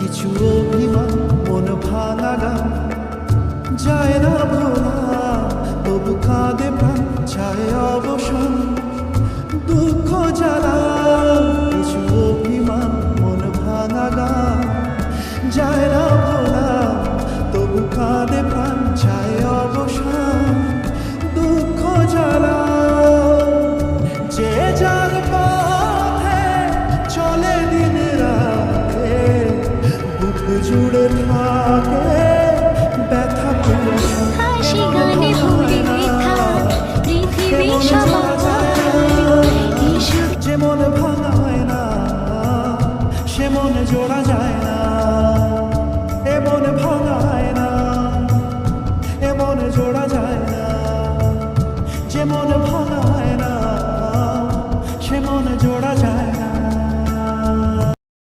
কিছু অভিমান মন ভাঙা গান যায় না ভোলা, তবু কাঁদে প্রাণ চায় অবসান দুঃখ জ্বালা। কিছু অভিমান মন ভাঙা গান যায় না ভোলা, তবু কাঁদে প্রাণ চায় অবসান দুঃখ জ্বালা। যে যার পথে চলে দিন রাতে, বুক জুড়ে থাকে ব্যথা কুয়াশা। হাসি গানে ভরে বৃথা পৃথিবী সবার যে মন ভাঙা হয় না, সে মন জোড়া যায় না।